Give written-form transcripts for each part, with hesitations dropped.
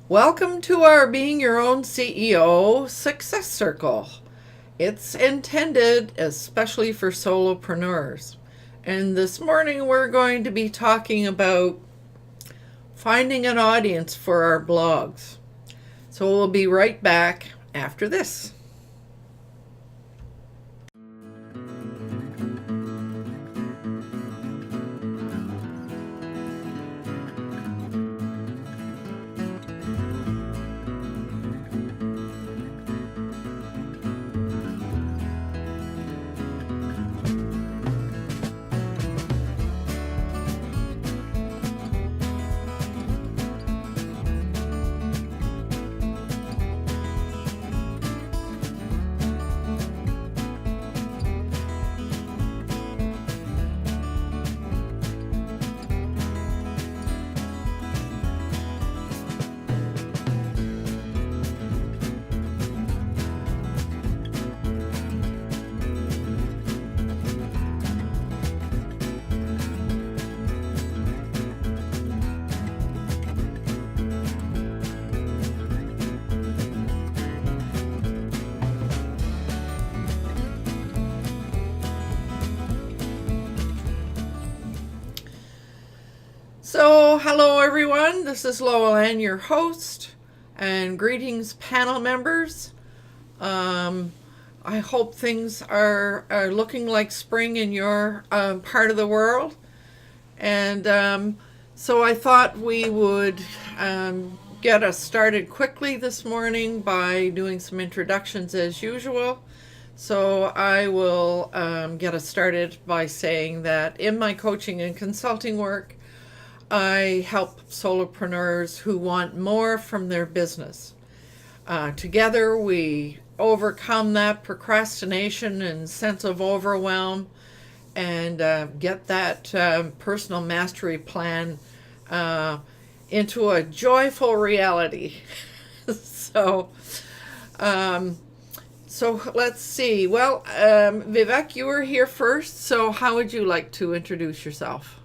Welcome to our Being Your Own CEO Success Circle. It's intended especially for solopreneurs. And this morning we're going to be talking about finding an audience for our blogs. So we'll be right back after this. So, hello everyone, this is Lowell Ann, your host, and greetings panel members. I hope things are looking like spring in your part of the world. And so I thought we would get us started quickly this morning by doing some introductions as usual. So I will get us started by saying that in my coaching and consulting work, I help solopreneurs who want more from their business. Together we overcome that procrastination and sense of overwhelm and get that personal mastery plan into a joyful reality. So let's see. Well, Vivek, you were here first, so how would you like to introduce yourself?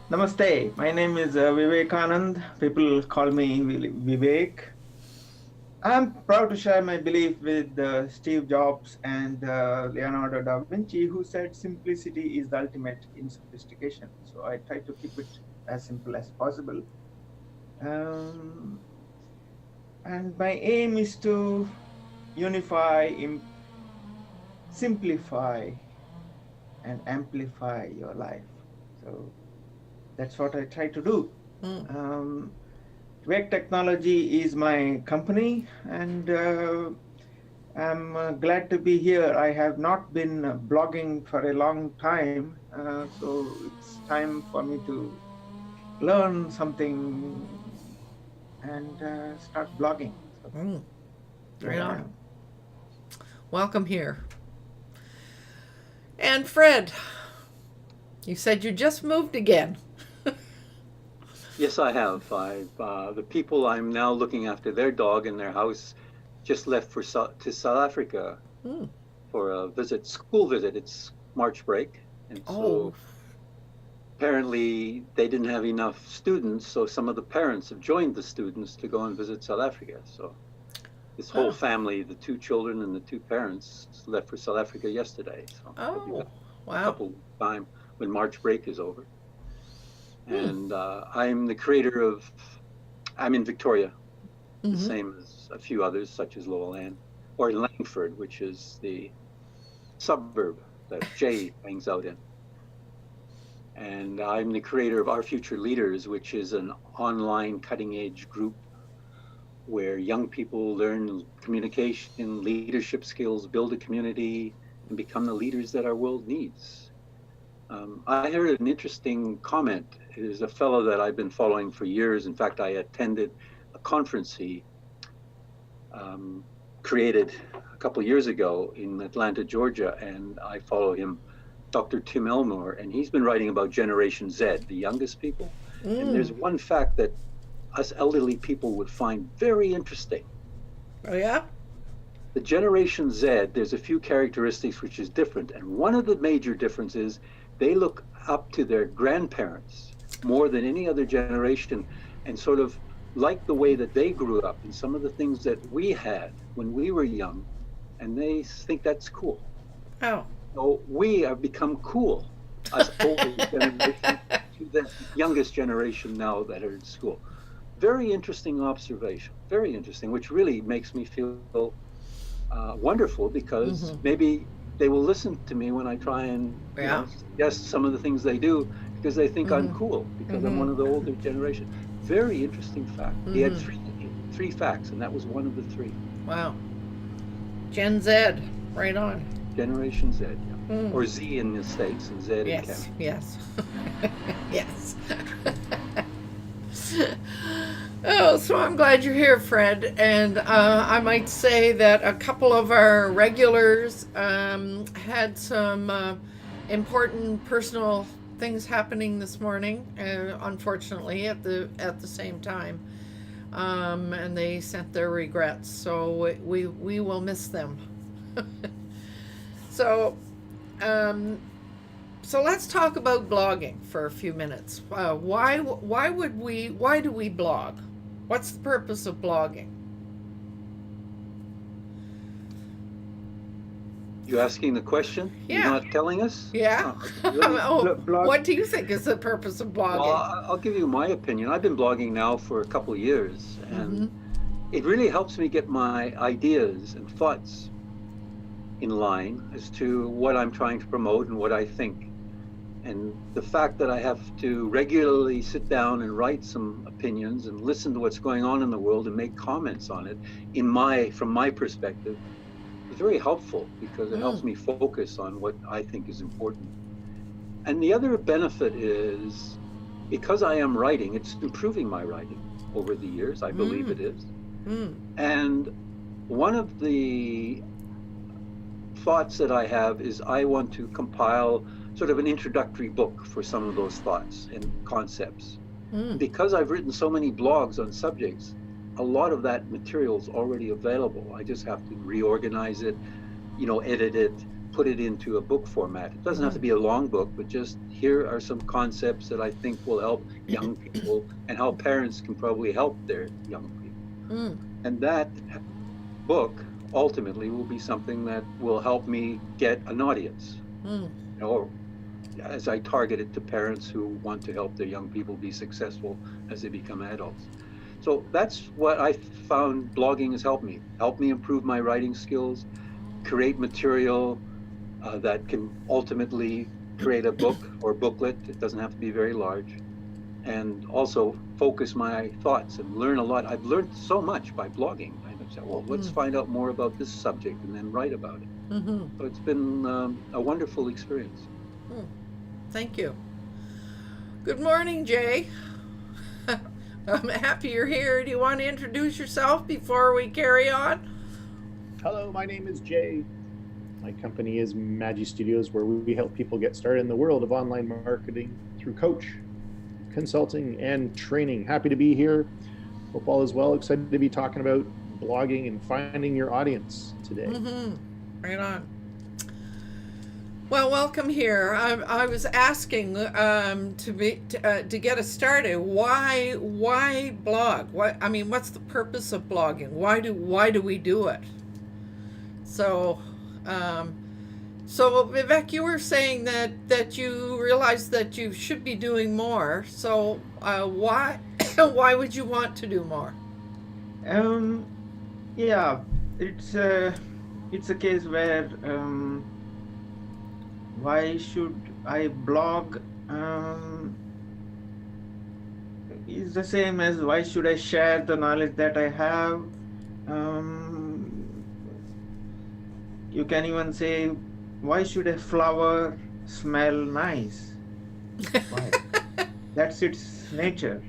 Namaste, my name is Vivekanand. People call me Vivek. I'm proud to share my belief with Steve Jobs and Leonardo da Vinci, who said simplicity is the ultimate in sophistication. So I try to keep it as simple as possible. And my aim is to unify, simplify, and amplify your life. So that's what I try to do. Vivek Technology is my company, and I'm glad to be here. I have not been blogging for a long time, so it's time for me to learn something and start blogging. So Mm, right here I on. am. Welcome here. And Fred, you said you just moved again. Yes, I have. The people I'm now looking after their dog in their house just left to South Africa Mm. for a visit, school visit. It's March break, and Oh, so apparently they didn't have enough students, so some of the parents have joined the students to go and visit South Africa. So this whole oh, family, the two children and the two parents, left for South Africa yesterday. So they'll be back oh, in a wow. couple weeks' time when March break is over. Hmm. And I'm the creator of. I'm in Victoria, the Mm-hmm. same as a few others, such as Lowell Ann, or Langford, which is the suburb that Jay hangs out in. And I'm the creator of Our Future Leaders, which is an online cutting edge group where young people learn communication, leadership skills, build a community, and become the leaders that our world needs. I heard an interesting comment. There's a fellow that I've been following for years. In fact, I attended a conference he um, created a couple of years ago in Atlanta, Georgia, and I follow him, Dr. Tim Elmore, and he's been writing about Generation Z, the youngest people. And Mm. there's one fact that us elderly people would find very interesting. Oh, yeah? The Generation Z, there's a few characteristics which is different, and one of the major differences, they look up to their grandparents more than any other generation, and sort of like the way that they grew up and some of the things that we had when we were young, and they think that's cool. Oh. So we have become cool, us older generation, to the youngest generation now that are in school. Very interesting observation, very interesting, which really makes me feel wonderful because Mm-hmm. maybe they will listen to me when I try and, Yeah. suggest some of the things they do because they think I'm Mm-hmm. cool because I'm Mm-hmm. one of the older generation. Very interesting fact. He had Mm-hmm. three facts, and that was one of the three. Wow. Gen Z. Right on. Generation Z, yeah, Mm. or Z in the States and Z in Yes, Canada. yes. Yes. Oh, so I'm glad you're here, Fred. And I might say that a couple of our regulars had some important personal things happening this morning, unfortunately, at the same time. And they sent their regrets. So we will miss them. So um, so let's talk about blogging for a few minutes. Why do we blog? What's the purpose of blogging? You asking the question? You're Yeah, not telling us? yeah. Oh, really? Oh, Blog. what do you think is the purpose of Well, blogging? I'll give you my opinion. I've been blogging now for a couple of years, Mm-hmm. and it really helps me get my ideas and thoughts in line as to what I'm trying to promote and what I think. And the fact that I have to regularly sit down and write some opinions and listen to what's going on in the world and make comments on it from my perspective is very helpful because it helps Mm. me focus on what I think is important. And the other benefit is because I am writing, it's improving my writing over the years. I believe Mm. it is. Mm. And one of the thoughts that I have is I want to compile sort of an introductory book for some of those thoughts and concepts. And Mm. because I've written so many blogs on subjects, a lot of that material is already available. I just have to reorganize it, edit it, put it into a book format. It doesn't have to be a long book, but just here are some concepts that I think will help young people and how parents can probably help their young people. Mm. And that book ultimately will be something that will help me get an audience, Mm. or as I target it to parents who want to help their young people be successful as they become adults. So that's what I found blogging has helped me improve my writing skills, create material that can ultimately create a book or booklet. It doesn't have to be very large. And also focus my thoughts and learn a lot. I've learned so much by blogging. I've So, well, let's find out more about this subject and then write about it. Mm-hmm. So it's been a wonderful experience. Thank you. Good morning, Jay. I'm happy you're here. Do you want to introduce yourself before we carry on? Hello, my name is Jay. My company is Magi Studios, where we help people get started in the world of online marketing through coach, consulting, and training. Happy to be here. Hope all is well. Excited to be talking about blogging and finding your audience today. Mm-hmm. Right on. Well, welcome here. I was asking to get us started. Why blog? What's the purpose of blogging? Why do we do it? So Vivek, you were saying that you realized that you should be doing more. So why would you want to do more? Yeah, it's a case where why should I blog? Is the same as why should I share the knowledge that I have? You can even say, why should a flower smell nice? Why? That's its nature.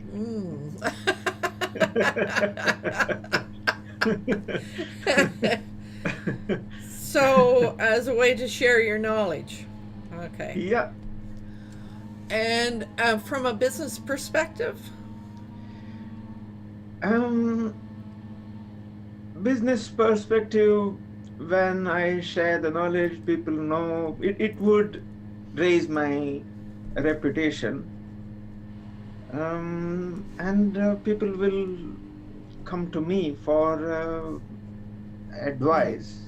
So, as a way to share your knowledge. Okay. Yeah. And from a business perspective? Business perspective, when I share the knowledge, people know it would raise my reputation, and people will come to me for advice,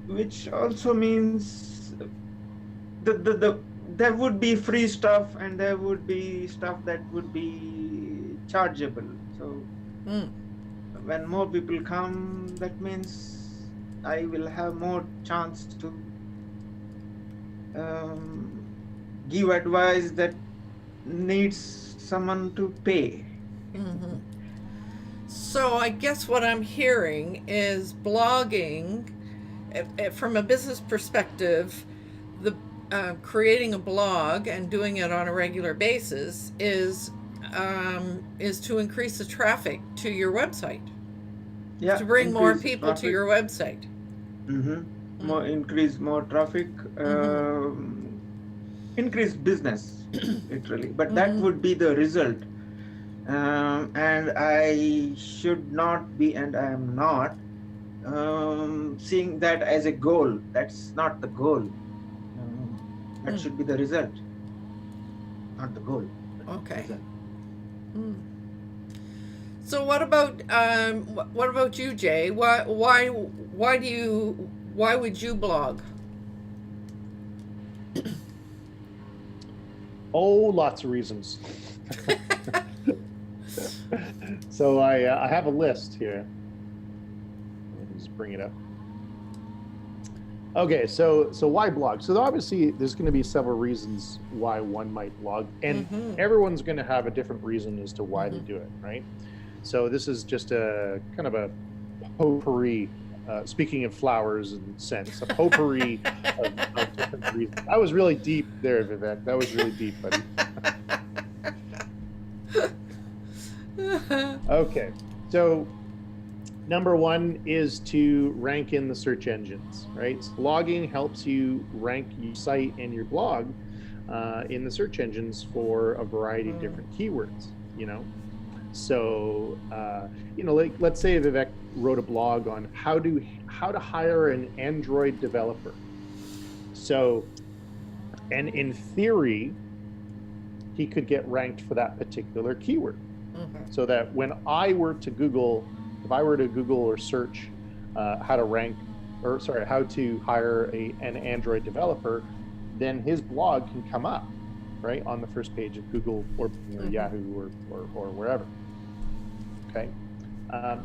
which also means there would be free stuff and there would be stuff that would be chargeable. So when more people come, that means I will have more chance to give advice that needs someone to pay. So I guess what I'm hearing is blogging, from a business perspective, the creating a blog and doing it on a regular basis is to increase the traffic to your website. Yeah, to bring more increase people traffic. to your website. Increase more traffic, increase business, literally. But that would be the result. And I should not be, and I am not, seeing that as a goal. That's not the goal. That should be the result, not the goal. Okay. So what about you, Jay? Why would you blog? Oh, lots of reasons. So I have a list here. Let me just bring it up. Okay, so why blog? So obviously there's going to be several reasons why one might blog, and everyone's going to have a different reason as to why they do it, right? So this is just a kind of a potpourri, speaking of flowers and scents, a potpourri of different reasons. That was really deep there, Vivek. That was really deep, buddy. Okay, so number one is to rank in the search engines, right? So blogging helps you rank your site and your blog in the search engines for a variety of different keywords, So, like let's say Vivek wrote a blog on how to hire an Android developer. So, and in theory, he could get ranked for that particular keyword. So that when I were to Google, if I were to Google or search how to hire an Android developer, then his blog can come up, right, on the first page of Google or Yahoo or wherever. Okay.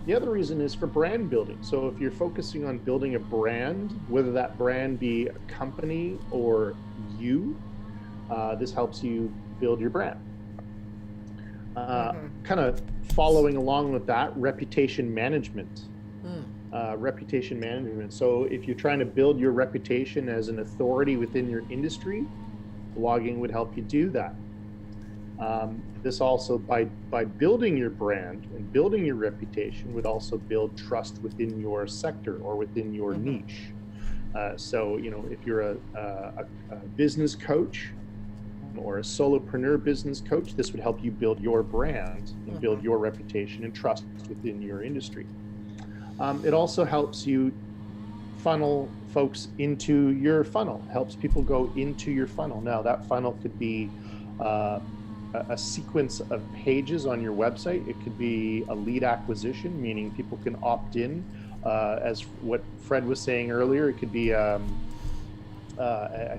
The other reason is for brand building. So if you're focusing on building a brand, whether that brand be a company or you, this helps you build your brand. Kind of following along with that, reputation management. Reputation management. So if you're trying to build your reputation as an authority within your industry, blogging would help you do that. This also, by building your brand and building your reputation, would also build trust within your sector or within your niche. So, you know, if you're a business coach or a solopreneur business coach, this would help you build your brand and build your reputation and trust within your industry. It also helps you funnel folks into your funnel, helps people go into your funnel. Now, that funnel could be a sequence of pages on your website. It could be a lead acquisition, meaning people can opt in. As what Fred was saying earlier, it could be, I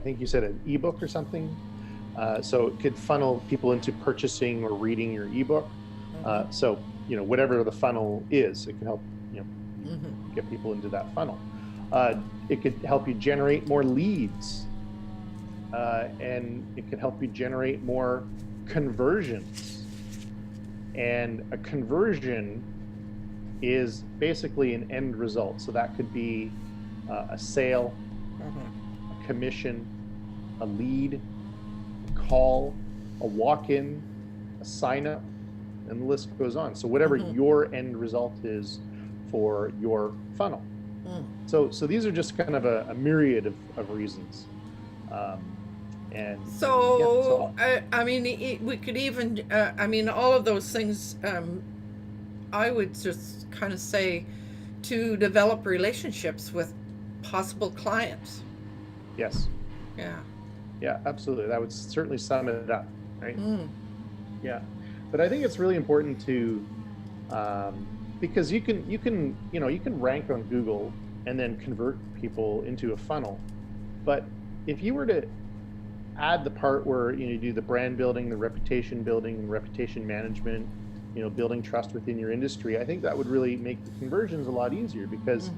think you said an ebook or something. So it could funnel people into purchasing or reading your ebook. So, you know, whatever the funnel is, it can help, you know, get people into that funnel. It could help you generate more leads, and it could help you generate more conversions. And a conversion is basically an end result. So that could be a sale, a commission, a lead, a call, a walk-in, a sign-up, and the list goes on. So whatever your end result is for your funnel. So these are just kind of a myriad of reasons. I mean, we could even, I mean, all of those things, I would just kind of say to develop relationships with possible clients. Yes. Yeah. Yeah, absolutely. That would certainly sum it up, right? Yeah. But I think it's really important to, because you can rank on Google and then convert people into a funnel. But if you were to add the part where you do the brand building, the reputation building, reputation management, building trust within your industry, I think that would really make the conversions a lot easier, because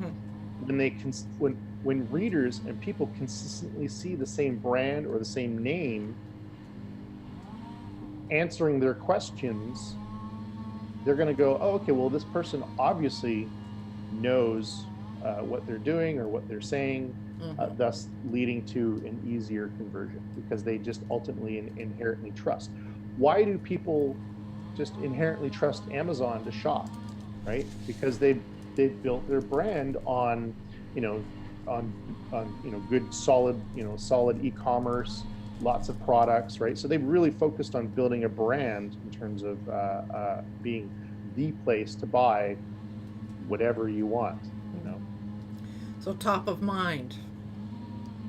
when readers and people consistently see the same brand or the same name answering their questions, they're going to go, oh, okay, well, this person obviously knows what they're doing or what they're saying, thus leading to an easier conversion, because they just ultimately inherently trust. Why do people just inherently trust Amazon to shop, right? Because they've built their brand on good, solid e-commerce, lots of products, right? So they've really focused on building a brand in terms of being the place to buy whatever you want, So top of mind.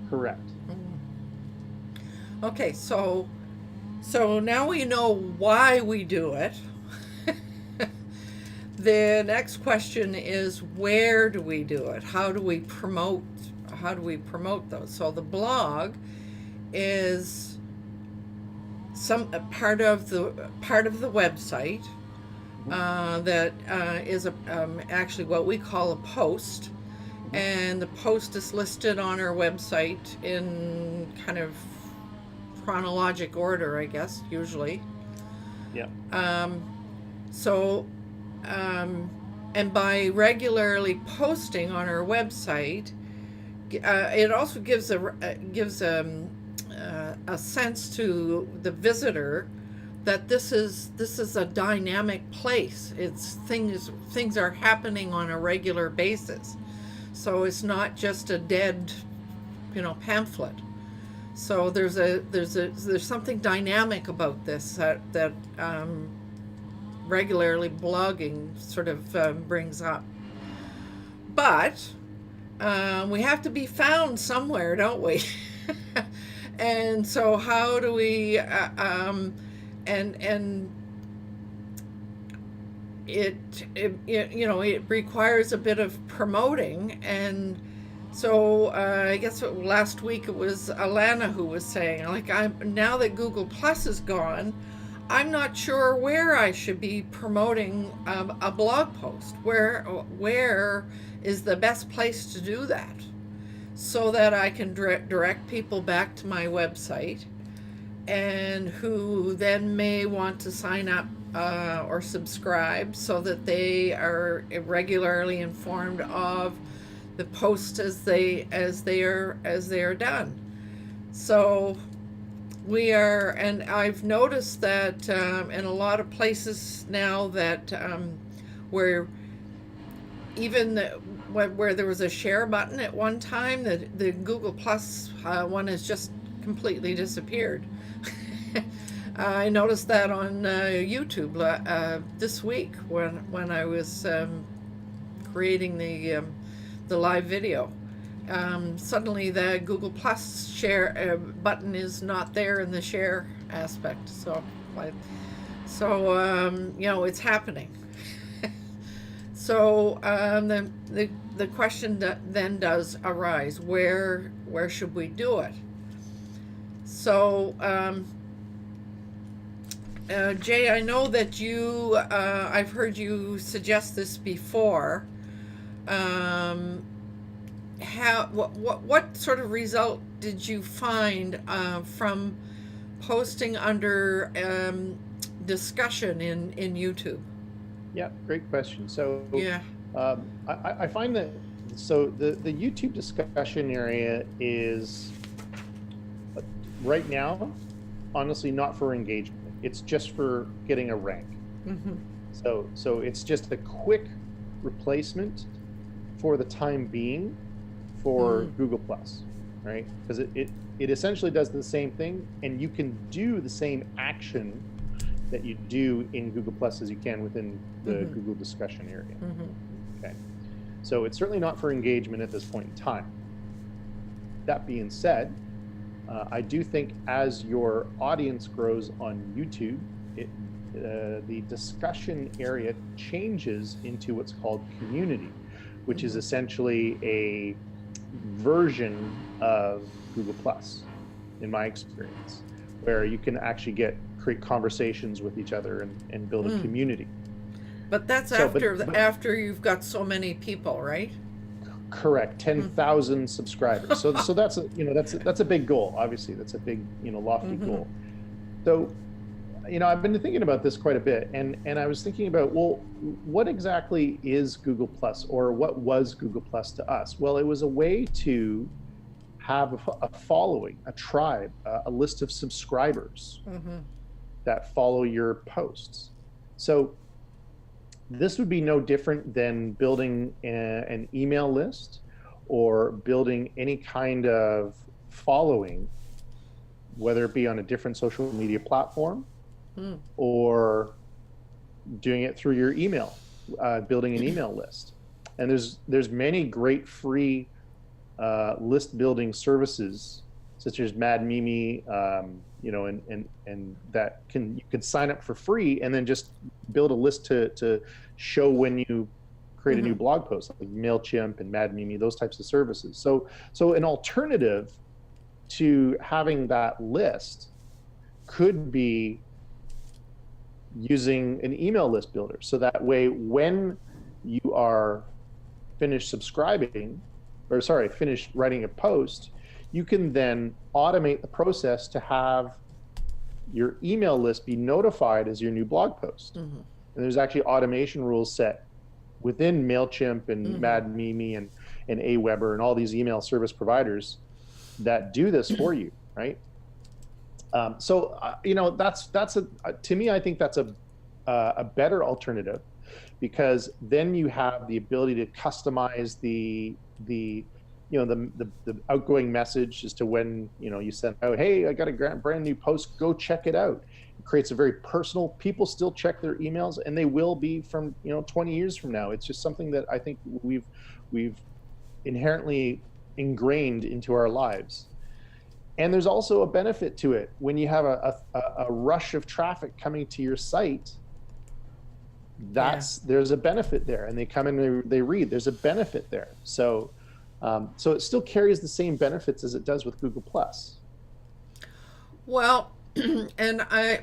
Correct. Okay, so now we know why we do it. The next question is, where do we do it? How do we promote those? So the blog is a part of the website that is actually what we call a post. And the post is listed on our website in kind of chronologic order, I guess, usually. Yeah. And by regularly posting on our website, it also gives a sense to the visitor that this is a dynamic place. Things are happening on a regular basis. So it's not just a dead, pamphlet. So there's something dynamic about this that regularly blogging sort of brings up. But we have to be found somewhere, don't we? And so how do we? It requires a bit of promoting, and so I guess last week it was Alana who was saying, now that Google Plus is gone, I'm not sure where I should be promoting a blog post. Where is the best place to do that, so that I can direct people back to my website, and who then may want to sign up or subscribe so that they are regularly informed of the posts as they are done. So we are, and I've noticed that in a lot of places now that where even where there was a share button at one time, the Google Plus one has just completely disappeared. I noticed that on YouTube this week when I was creating the live video. Suddenly the Google Plus share button is not there in the share aspect. So it's happening. So the question then does arise: where should we do it? So Jay, I know that you I've heard you suggest this before. What sort of result did you find from posting under discussion in YouTube? Yeah, great question. So Yeah. I find that the YouTube discussion area is right now honestly not for engagement. It's just for getting a rank. Mm-hmm. So it's just a quick replacement for the time being for Google Plus, right? Because it essentially does the same thing, and you can do the same action that you do in Google Plus as you can within the Google discussion area. Okay, so it's certainly not for engagement at this point in time. That being said, I do think as your audience grows on YouTube, the discussion area changes into what's called community, which is essentially a version of Google Plus, in my experience, where you can actually create conversations with each other and build a community. But that's after you've got so many people, right? Correct. 10,000 subscribers. So that's a big goal. Obviously, that's a big lofty goal. So I've been thinking about this quite a bit, and I was thinking about, well, what exactly is Google Plus, or what was Google Plus to us? Well, it was a way to have a following, a tribe, a list of subscribers that follow your posts. So this would be no different than building an email list or building any kind of following, whether it be on a different social media platform or doing it through your email, building an email list. And there's many great free list building services such as Mad Mimi, and that you can sign up for free and then just build a list to show when you create a new blog post, like MailChimp and Mad Mimi, those types of services. So an alternative to having that list could be using an email list builder. So that way, when you are finished finished writing a post, you can then automate the process to have your email list be notified as your new blog post. And there's actually automation rules set within MailChimp and Mad Mimi and Aweber and all these email service providers that do this for you, right? That's to me, I think that's a better alternative, because then you have the ability to customize the outgoing message as to when you send out, hey, I got a brand new post, go check it out. It creates a very personal. People still check their emails, and they will be from 20 years from now. It's just something that I think we've inherently ingrained into our lives. And there's also a benefit to it. When you have a rush of traffic coming to your site, there's a benefit there, and they come in, they read, there's a benefit there. So it still carries the same benefits as it does with Google Plus. Well, and I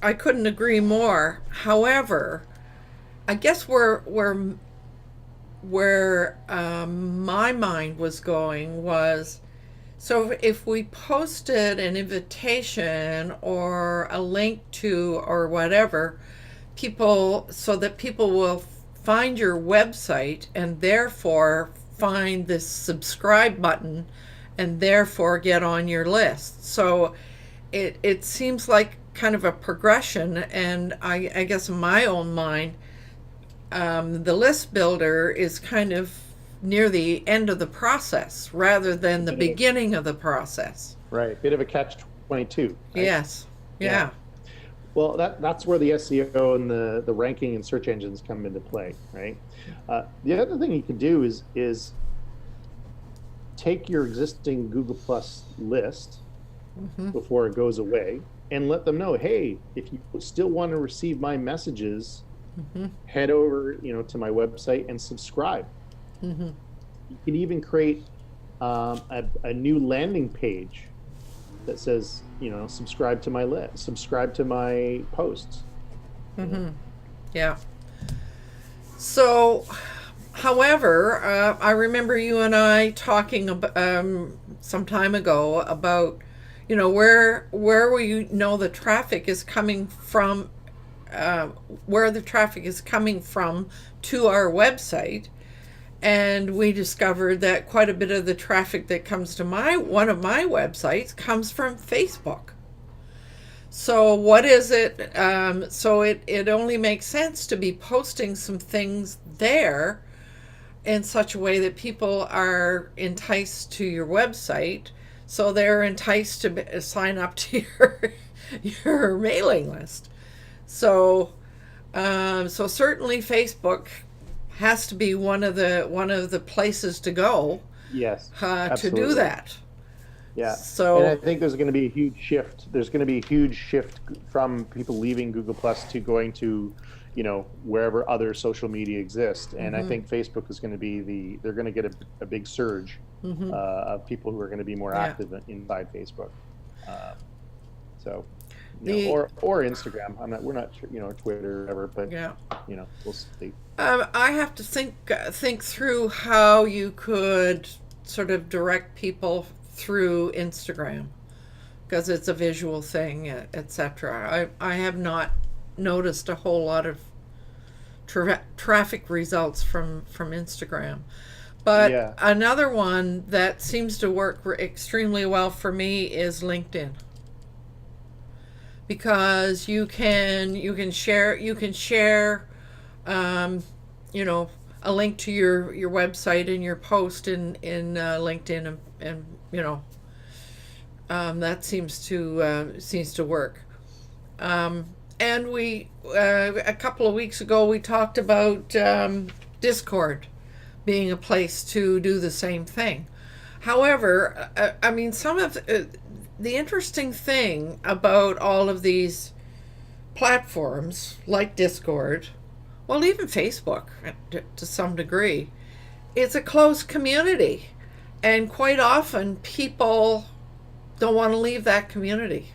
couldn't agree more. However, I guess where my mind was going was So if we posted an invitation or a link to or whatever, so that people will find your website and therefore find this subscribe button and therefore get on your list. So it seems like kind of a progression, and I guess in my own mind, the list builder is kind of near the end of the process rather than the beginning of the process. Right, bit of a catch-22. Right? Yes, yeah. Well, that's where the SEO and the ranking and search engines come into play, right? The other thing you can do is take your existing Google Plus list before it goes away and let them know, hey, if you still want to receive my messages, head over, to my website and subscribe. You can even create a new landing page that says, subscribe to my list, subscribe to my posts. Yeah. So, however, I remember you and I talking about, some time ago about, where we know the traffic is coming from, where the traffic is coming from to our website. And we discovered that quite a bit of the traffic that comes to one of my websites comes from Facebook. So what is it? So it only makes sense to be posting some things there in such a way that people are enticed to your website. So they're enticed to sign up to your mailing list. So certainly Facebook has to be one of the places to go. Yes, to do that. Yeah. So, and I think there's going to be a huge shift. There's going to be a huge shift from people leaving Google Plus to going to, wherever other social media exist. And I think Facebook is going to be they're going to get a big surge of people who are going to be more active inside Facebook. Or Instagram. We're not sure, Twitter or whatever, but we'll see. I have to think through how you could sort of direct people through Instagram, because it's a visual thing, etc. I have not noticed a whole lot of traffic results from Instagram. But another one that seems to work extremely well for me is LinkedIn. Because you can share a link to your website and your post in LinkedIn, and that seems to work. And we a couple of weeks ago we talked about Discord being a place to do the same thing. However, some of the interesting thing about all of these platforms like Discord, well, even Facebook to some degree, it's a closed community, and quite often people don't want to leave that community.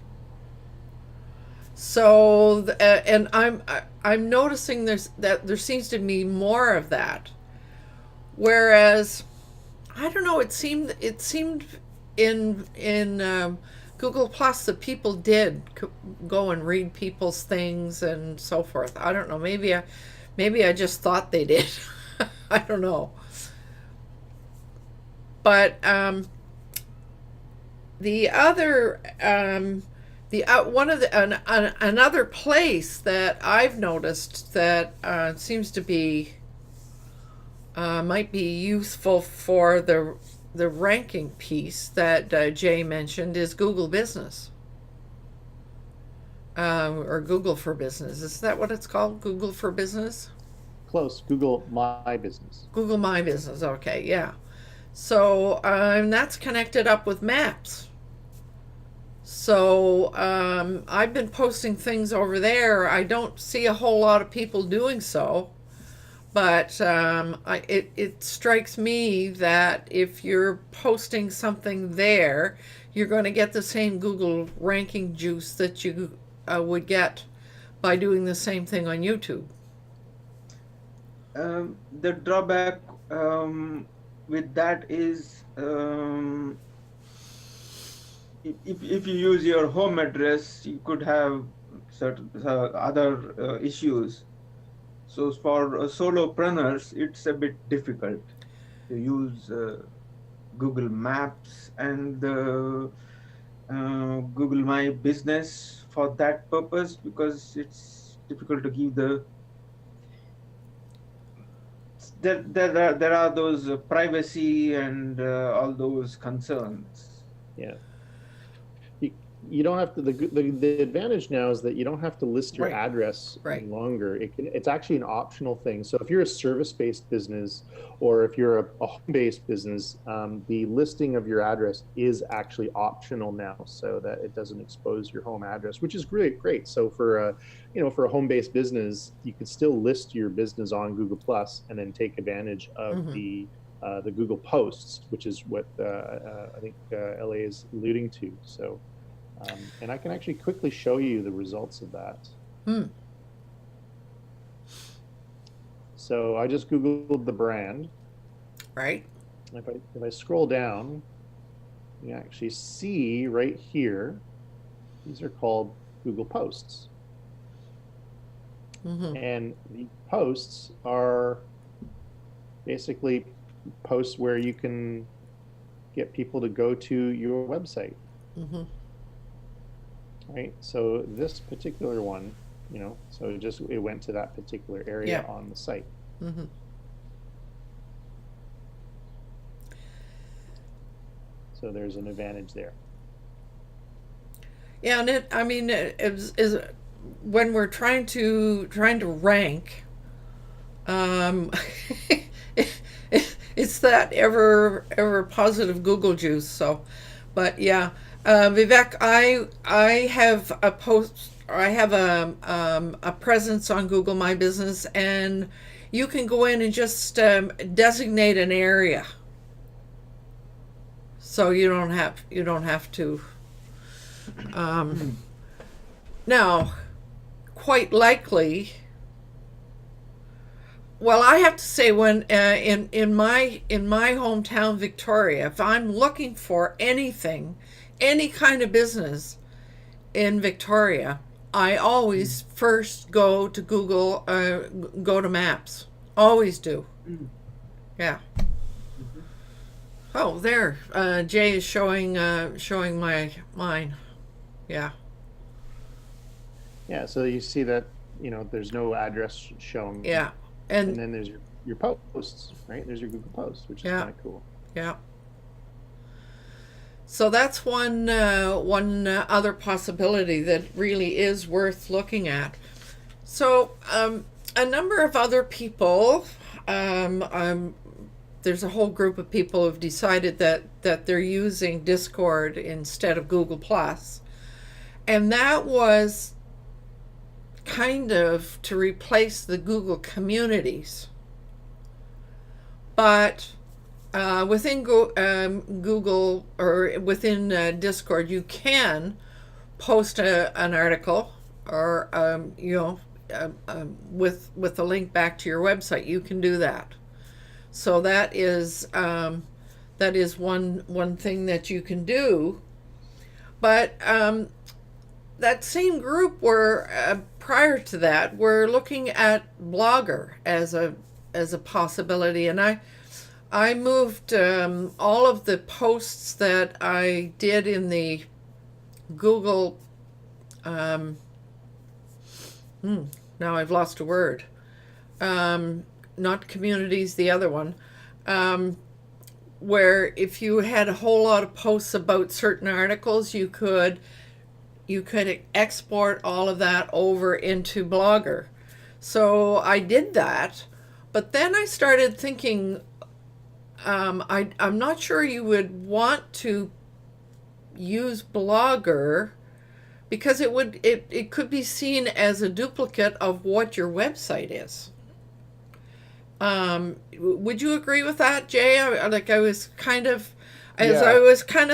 So, and I'm noticing that there seems to be more of that, whereas I don't know. It seemed in Google Plus that people did go and read people's things and so forth. I don't know. Maybe I just thought they did. I don't know. But the other another place that I've noticed that seems to be might be useful for the ranking piece that Jay mentioned is Google Business, or Google for Business. Is that what it's called? Google for Business? Close. Google My Business. Google My Business. Okay, yeah. So that's connected up with Maps. So I've been posting things over there. I don't see a whole lot of people doing so. But it strikes me that if you're posting something there, you're going to get the same Google ranking juice that you would get by doing the same thing on YouTube. The drawback with that is if you use your home address, you could have certain other issues. So for solopreneurs, it's a bit difficult to use Google Maps and Google My Business for that purpose, because it's difficult to give there are those privacy and all those concerns. Yeah. You don't have to, the advantage now is that you don't have to list your Right. address Right. any longer. It's actually an optional thing. So if you're a service-based business, or if you're a home-based business, the listing of your address is actually optional now, so that it doesn't expose your home address, which is great. So for a home-based business, you can still list your business on Google Plus and then take advantage of the Google posts, which is what I think LA is alluding to. So. And I can actually quickly show you the results of that. So I just Googled the brand. Right. If I scroll down, you actually see right here, these are called Google Posts. And the posts are basically posts where you can get people to go to your website. Right, so this particular one, so it went to that particular area on the site. So there's an advantage there. Yeah, and it is when we're trying to rank, it's that ever positive Google juice. So, but yeah. Vivek, I have a post, or I have a presence on Google My Business, and you can go in and just designate an area, so you don't have to. Now, quite likely. Well, I have to say, when in my hometown, Victoria, if I'm looking for anything, any kind of business in Victoria, I always first go to Google, go to Maps. Always do. Yeah. Oh, there. Jay is showing mine. Yeah. Yeah. So you see that there's no address shown. Yeah. And then there's your posts, right? There's your Google posts, which is kind of cool. Yeah. So that's one other possibility that really is worth looking at. So a number of other people, there's a whole group of people who've decided that they're using Discord instead of Google Plus, and that was kind of to replace the Google communities. But within Google, or within Discord, you can post an article, or with a link back to your website. You can do that. So that is one thing that you can do. But that same group were prior to that were looking at Blogger as a possibility, and I moved all of the posts that I did in the Google. Now I've lost a word. Not communities, the other one, where if you had a whole lot of posts about certain articles, you could export all of that over into Blogger. So I did that, but then I started thinking, I'm not sure you would want to use Blogger, because it could be seen as a duplicate of what your website is. Would you agree with that, Jay? I was kind of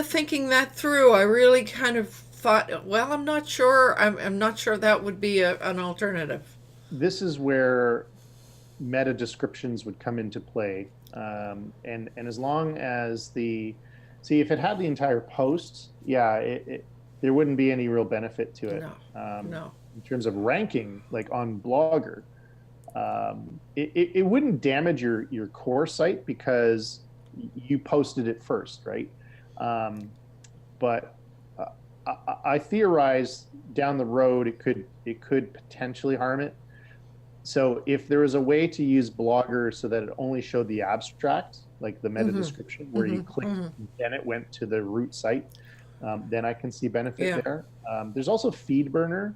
thinking that through, I really kind of thought, well, I'm not sure. I'm not sure that would be an alternative. This is where meta descriptions would come into play, and as long as See, if it had the entire post, yeah, there wouldn't be any real benefit to it. No. In terms of ranking, like on Blogger, it wouldn't damage your core site because you posted it first, right? But I theorize down the road it could potentially harm it. So if there was a way to use Blogger so that it only showed the abstract, like the meta description, where you clicked, then it went to the root site, then I can see benefit there. There's also FeedBurner,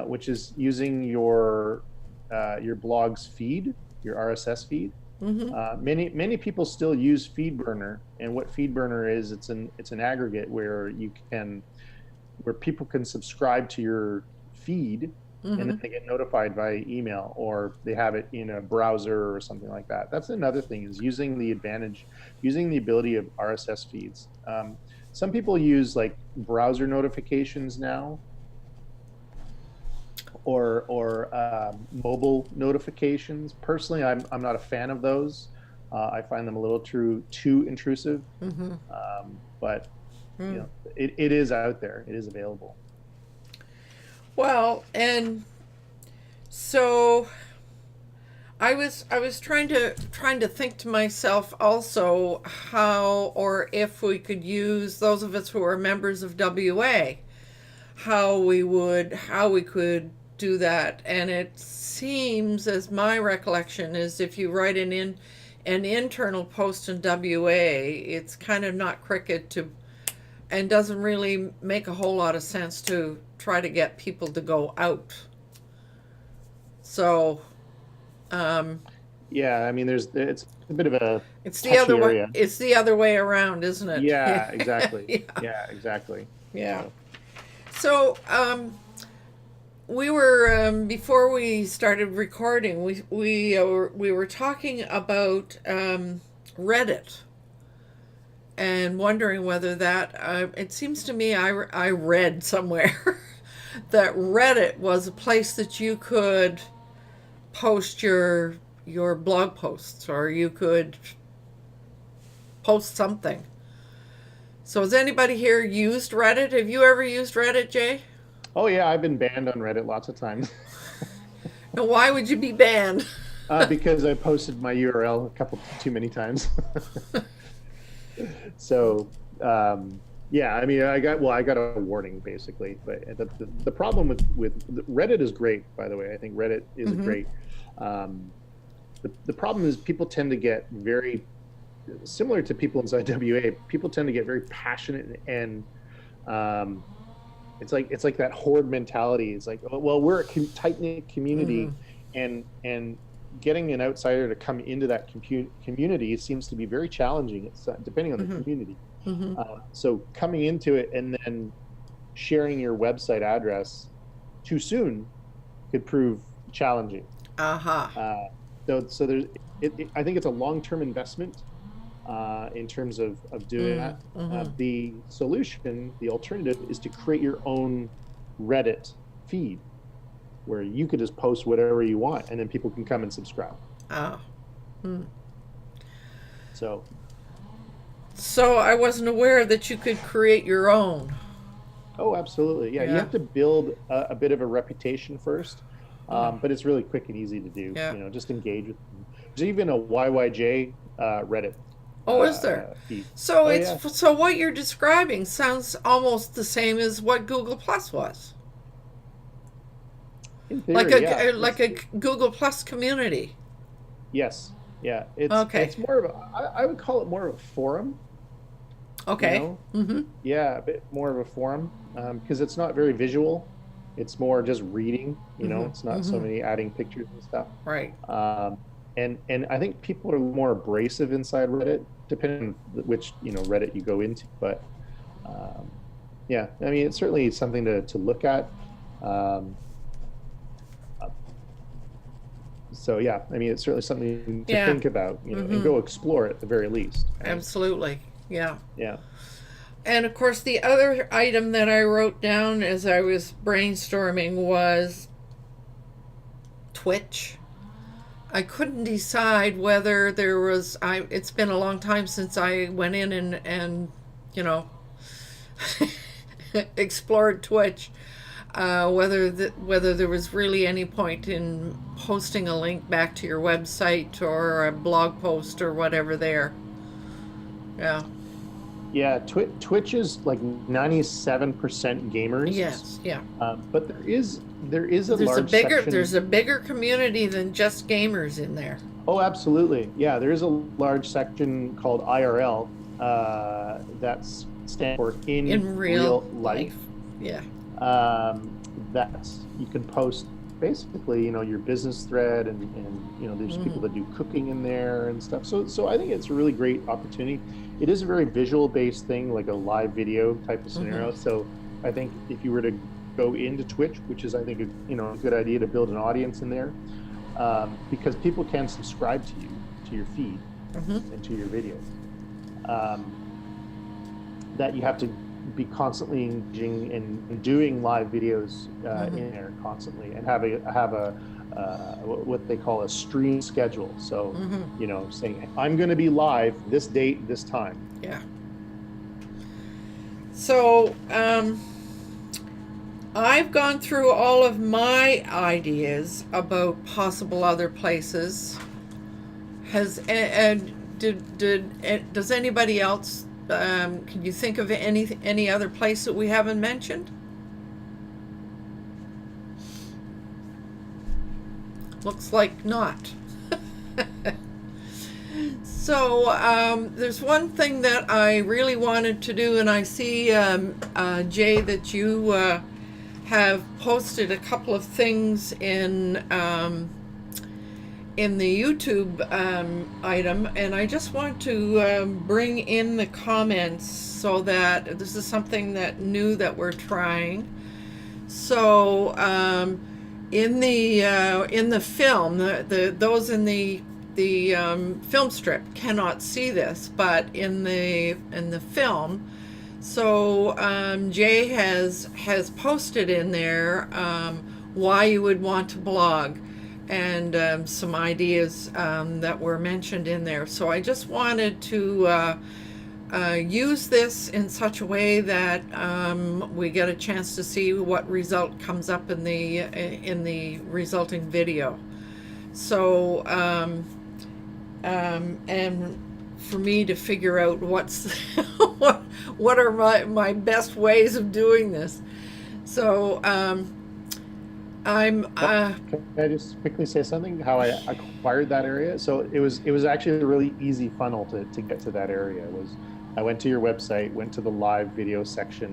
which is using your blog's feed, your RSS feed. Many people still use FeedBurner, and what FeedBurner is, it's an aggregate where people can subscribe to your feed, and then they get notified via email, or they have it in a browser or something like that. That's another thing, is using the ability of RSS feeds. Some people use like browser notifications now, or mobile notifications. Personally, I'm not a fan of those. I find them a little too intrusive. But you know, it is out there. It is available. Well, and so I was trying to think to myself also how, or if we could use, those of us who are members of WA, how we could do that. And it seems, as my recollection is, if you write an internal post in WA, it's kind of not cricket to, and doesn't really make a whole lot of sense to try to get people to go out. So, yeah, I mean, it's a bit of a it's the other way. area. It's the other way around, isn't it? Yeah, exactly. Yeah, exactly. Yeah. So, we were before we started recording, we were talking about Reddit, and wondering whether that it seems to me I read somewhere that Reddit was a place that you could post your blog posts, or you could post something. So has anybody here used Reddit? Have you ever used Reddit, Jay? Oh yeah, I've been banned on Reddit lots of times. Now, why would you be banned? Because I posted my URL a couple too many times. So yeah, I mean, I got a warning basically. But the problem with Reddit is great, by the way. I think Reddit is great. The problem is people tend to get very similar to people inside WA. People tend to get very passionate, and it's like that horde mentality. It's like, oh, well, we're a tight-knit community, and getting an outsider to come into that community seems to be very challenging. It's depending on the community. So coming into it and then sharing your website address too soon could prove challenging. So there's, I think it's a long-term investment in terms of doing that. The solution, the alternative, is to create your own Reddit feed where you could just post whatever you want, and then people can come and subscribe. So I wasn't aware that you could create your own. Oh, absolutely. Yeah. You have to build a bit of a reputation first, but it's really quick and easy to do. You know, just engage with them. There's even a YYJ Reddit. Oh, is there? Feed. So so what you're describing sounds almost the same as what Google Plus was. In theory, like a Google Plus community. Yes. Yeah. It's more of I would call it more of a forum. Okay. You know? Yeah, a bit more of a forum, because it's not very visual. It's more just reading. You know, it's not so many adding pictures and stuff. Right. And I think people are more abrasive inside Reddit, depending on which Reddit you go into. But yeah, I mean, it's certainly something to look at. So yeah, I mean, it's certainly something to think about, and go explore at the very least. Right? Absolutely. Yeah. Yeah. And of course, the other item that I wrote down as I was brainstorming was Twitch. I couldn't decide whether there was, it's been a long time since I went in and explored Twitch, whether there was really any point in posting a link back to your website or a blog post or whatever there. Yeah. Yeah, Twitch is like 97% gamers. Yes. Yeah. But there is a large section. There's a bigger community than just gamers in there. Oh, absolutely. Yeah, there is a large section called IRL. That's stand for in real life. Yeah. That you can post basically, your business thread, and there's people that do cooking in there and stuff. So I think it's a really great opportunity. It is a very visual based thing, like a live video type of scenario. So I think if you were to go into Twitch, which is, I think, a good idea to build an audience in there, because people can subscribe to you, to your feed, and to your videos. That you have to be constantly engaging and doing live videos in there constantly, and have a what they call a stream schedule. So saying, I'm going to be live this date, this time. Yeah. So I've gone through all of my ideas about possible other places. Does anybody else? Can you think of any other place that we haven't mentioned? Looks like not. So there's one thing that I really wanted to do, and I see, Jay, that you have posted a couple of things in the YouTube item, and I just want to bring in the comments so that this is something that new that we're trying. So in the film, those in the film strip cannot see this, but in the film, so Jay has posted in there why you would want to blog, and some ideas that were mentioned in there. So I just wanted to use this in such a way that we get a chance to see what result comes up in the resulting video. So and for me to figure out what's what are my best ways of doing this. So can I just quickly say something? How I acquired that area? So it was actually a really easy funnel to get to that area. I went to your website, went to the live video section,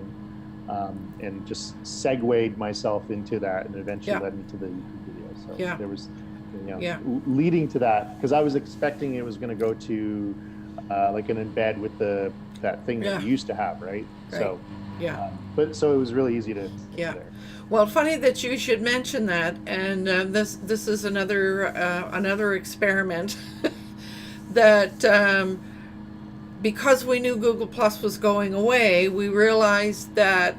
and just segued myself into that, and eventually led me to the YouTube video. So there was, leading to that, because I was expecting it was going to go to like an embed with that thing that we used to have, right? So but so it was really easy to get there. Well, funny that you should mention that, and this is another experiment that because we knew Google Plus was going away, we realized that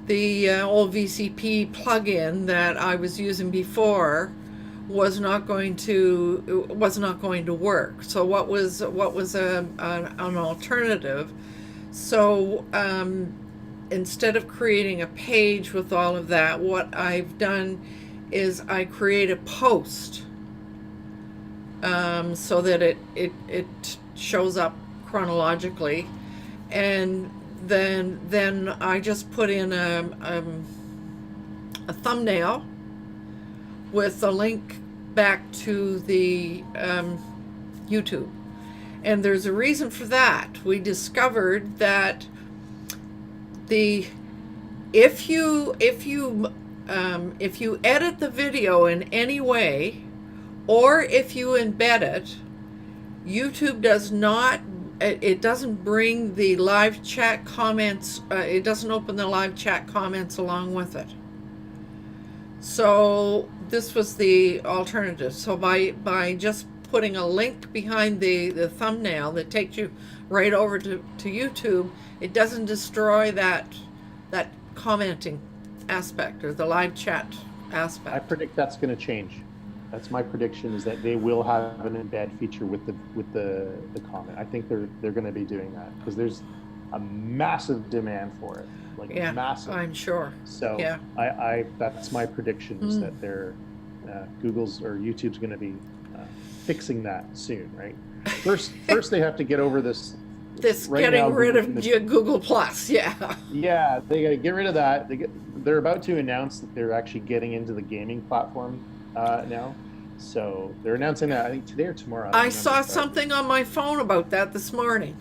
the old VCP plugin that I was using before was not going to work. So what was an alternative? So instead of creating a page with all of that, what I've done is I create a post so that it shows up chronologically, and then I just put in a thumbnail with a link back to the YouTube. And there's a reason for that. We discovered that if you edit the video in any way, or if you embed it, YouTube doesn't bring the live chat comments, it doesn't open the live chat comments along with it. So this was the alternative. So by just putting a link behind the thumbnail that takes you right over to YouTube, it doesn't destroy that commenting aspect or the live chat aspect. I predict that's going to change. That's my prediction, is that they will have an embed feature with the comment. I think they're going to be doing that, because a massive demand for it, like Yeah, massive. I'm sure. So Yeah. I that's my prediction is that they're Google's or YouTube's going to be fixing that soon, right? First they have to get over this. This Right getting now, rid of Google, Google Plus, yeah. yeah, they got to get rid of that. They're about to announce that they're actually getting into the gaming platform now. So they're announcing that I think today or tomorrow. I saw something on my phone about that this morning.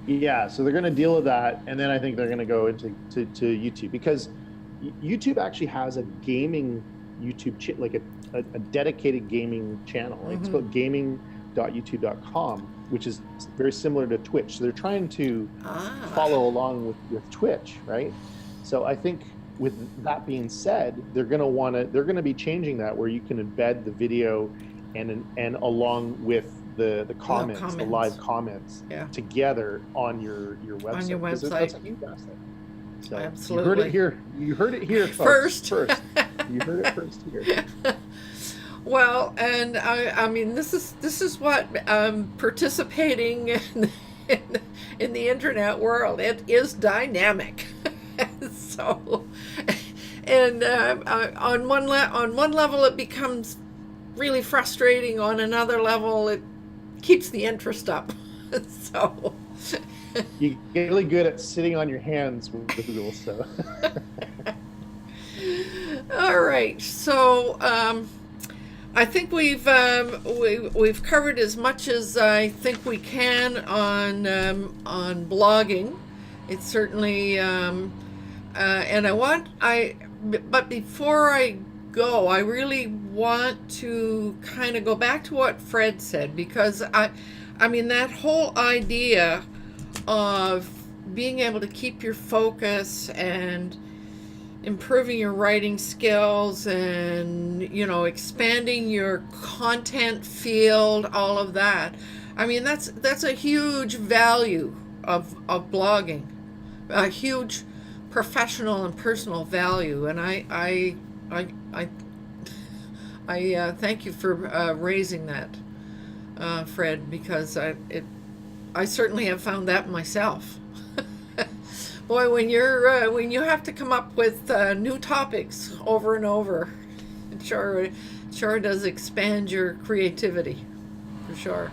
Yeah, so they're going to deal with that, and then I think they're going to go into to YouTube, because YouTube actually has a gaming YouTube like a dedicated gaming channel. Like It's called gaming.youtube.com, which is very similar to Twitch. So they're trying to follow along with Twitch, right? So I think with that being said, they're going to be changing that, where you can embed the video and along with the comments, the live comments together on your website. On your website. That's a huge asset. So Absolutely. You heard it here folks. First. You heard it first here. Well, and I mean, this is what participating in the internet world. It is dynamic. So, and on one level, it becomes really frustrating. On another level, it keeps the interest up. So you get really good at sitting on your hands with Google. So all right, so I think we've covered as much as I think we can on blogging. It's certainly but before I go, I really want to kind of go back to what Fred said, because I mean, that whole idea of being able to keep your focus and improving your writing skills and, expanding your content field, all of that. I mean, that's a huge value of blogging, a huge professional and personal value. And I thank you for raising that, Fred, because I certainly have found that myself. Boy, when you have to come up with new topics over and over, it sure does expand your creativity, for sure.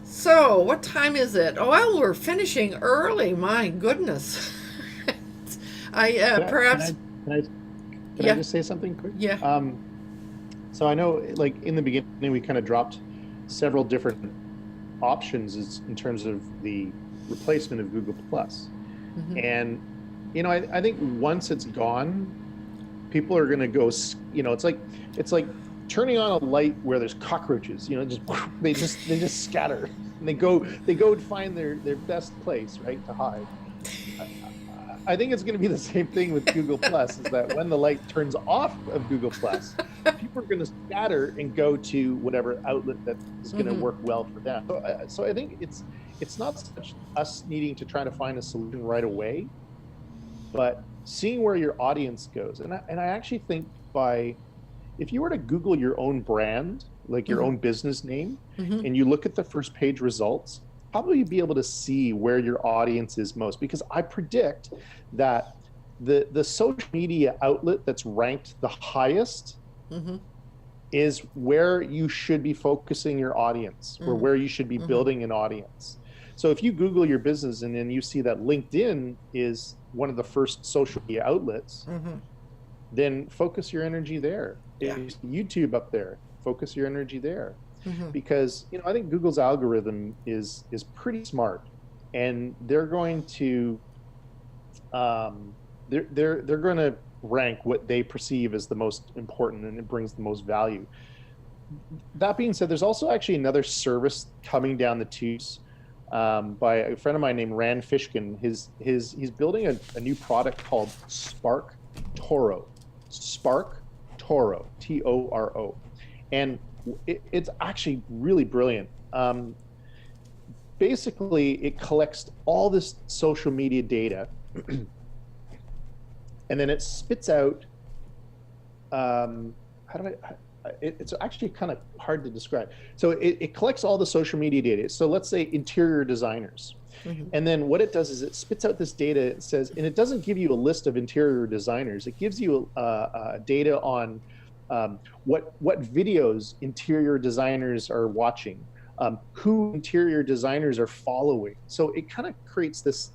So, what time is it? Oh, well, we're finishing early. My goodness. Perhaps. Can I just say something quick? Yeah. So I know, like in the beginning, we kind of dropped several different options in terms of the replacement of Google Plus. And I think once it's gone, people are going to go, it's like turning on a light where there's cockroaches, they just scatter and they go find their best place, right, to hide. I think it's going to be the same thing with Google Plus, is that when the light turns off of Google Plus, people are going to scatter and go to whatever outlet that is going to work well for them. So I think it's not such us needing to try to find a solution right away, but seeing where your audience goes. And I actually think if you were to Google your own brand, like your own business name, and you look at the first page results, probably be able to see where your audience is most, because I predict that the social media outlet that's ranked the highest is where you should be focusing your audience, or where you should be building an audience. So if you Google your business and then you see that LinkedIn is one of the first social media outlets, then focus your energy there. Yeah. If YouTube up there, focus your energy there. Because I think Google's algorithm is pretty smart, and they're going to they're going to rank what they perceive as the most important, and it brings the most value. That being said, there's also actually another service coming down the tubes by a friend of mine named Rand Fishkin. He's building a new product called Spark Toro. Spark Toro, Toro, and it's actually really brilliant. Basically, it collects all this social media data, and then it spits out. It's actually kind of hard to describe. So it collects all the social media data. So let's say interior designers. And then what it does is it spits out this data. It says, and it doesn't give you a list of interior designers. It gives you data on what videos interior designers are watching, who interior designers are following. So it kind of creates this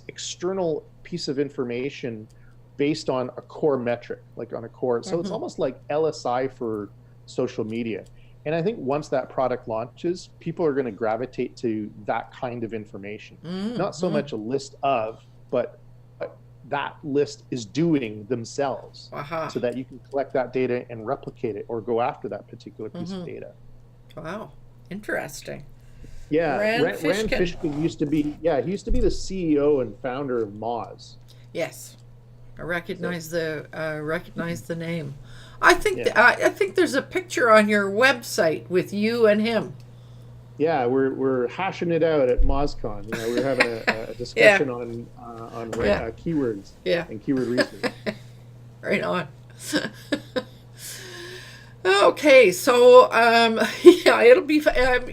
external piece of information based on a core metric, like on a core. So it's almost like LSI for social media. And I think once that product launches, people are going to gravitate to that kind of information. Not so much a list of, but what that list is doing themselves, so that you can collect that data and replicate it or go after that particular piece of data. Wow, interesting. Yeah, Rand Fishkin used to be, he used to be the CEO and founder of Moz. Yes, I recognize the name. I think I think there's a picture on your website with you and him. Yeah, we're hashing it out at MozCon. We're having a discussion on keywords and keyword research. Right on. Okay, so it'll be.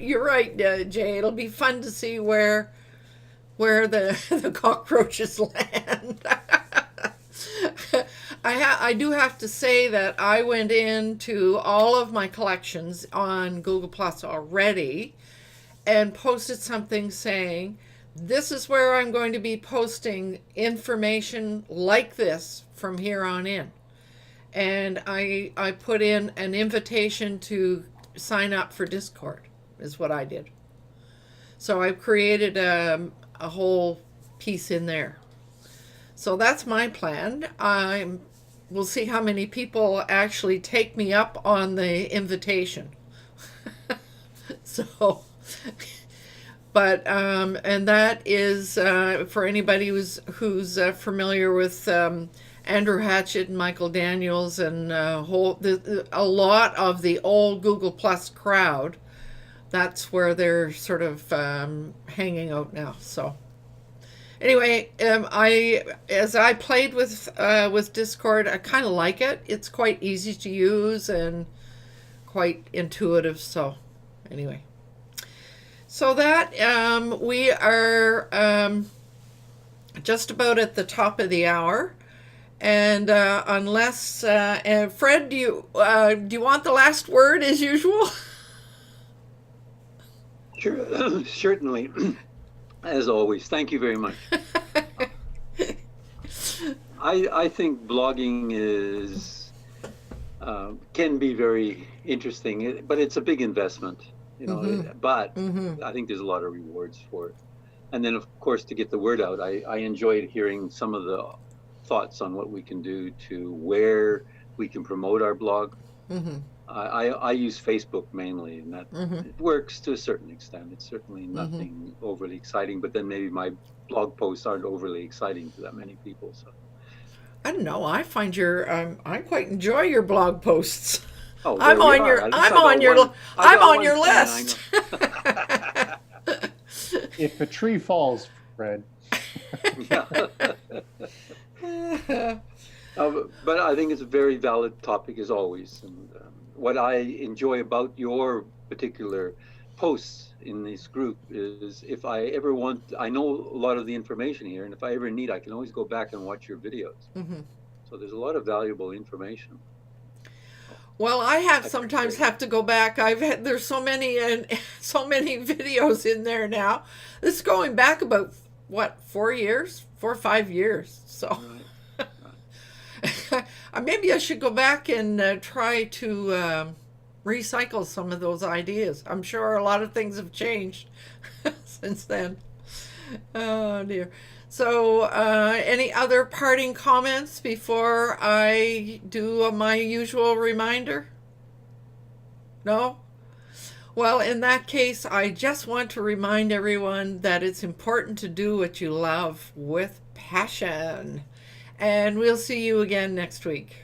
You're right, Jay. It'll be fun to see where the cockroaches land. I do have to say that I went into all of my collections on Google Plus already and posted something saying, this is where I'm going to be posting information like this from here on in. And I put in an invitation to sign up for Discord, is what I did. So I've created a whole piece in there. So that's my plan. We'll see how many people actually take me up on the invitation. So, but and that is for anybody who's familiar with Andrew Hatchett and Michael Daniels and a lot of the old Google Plus crowd. That's where they're sort of hanging out now. So. Anyway, as I played with Discord, I kind of like it. It's quite easy to use and quite intuitive. So, anyway, so that we are just about at the top of the hour, and unless Fred, do you want the last word as usual? Sure, certainly. As always, thank you very much. I think blogging can be very interesting, but it's a big investment, but I think there's a lot of rewards for it. And then, of course, to get the word out, I enjoyed hearing some of the thoughts on what we can do to where we can promote our blog. I use Facebook mainly, and that it works to a certain extent. It's certainly nothing overly exciting, but then maybe my blog posts aren't overly exciting to that many people. So I don't know. I find I quite enjoy your blog posts. Oh, I'm on your list. If a tree falls, Fred. But I think it's a very valid topic as always. And what I enjoy about your particular posts in this group is if I ever I know a lot of the information here, and if I ever need, I can always go back and watch your videos. So there's a lot of valuable information. Well, I sometimes have to go back. There's so many videos in there now. This is going back about 4 or 5 years. So maybe I should go back and try to recycle some of those ideas. I'm sure a lot of things have changed since then. Oh dear. So any other parting comments before I do my usual reminder? No? Well, in that case, I just want to remind everyone that it's important to do what you love with passion. And we'll see you again next week.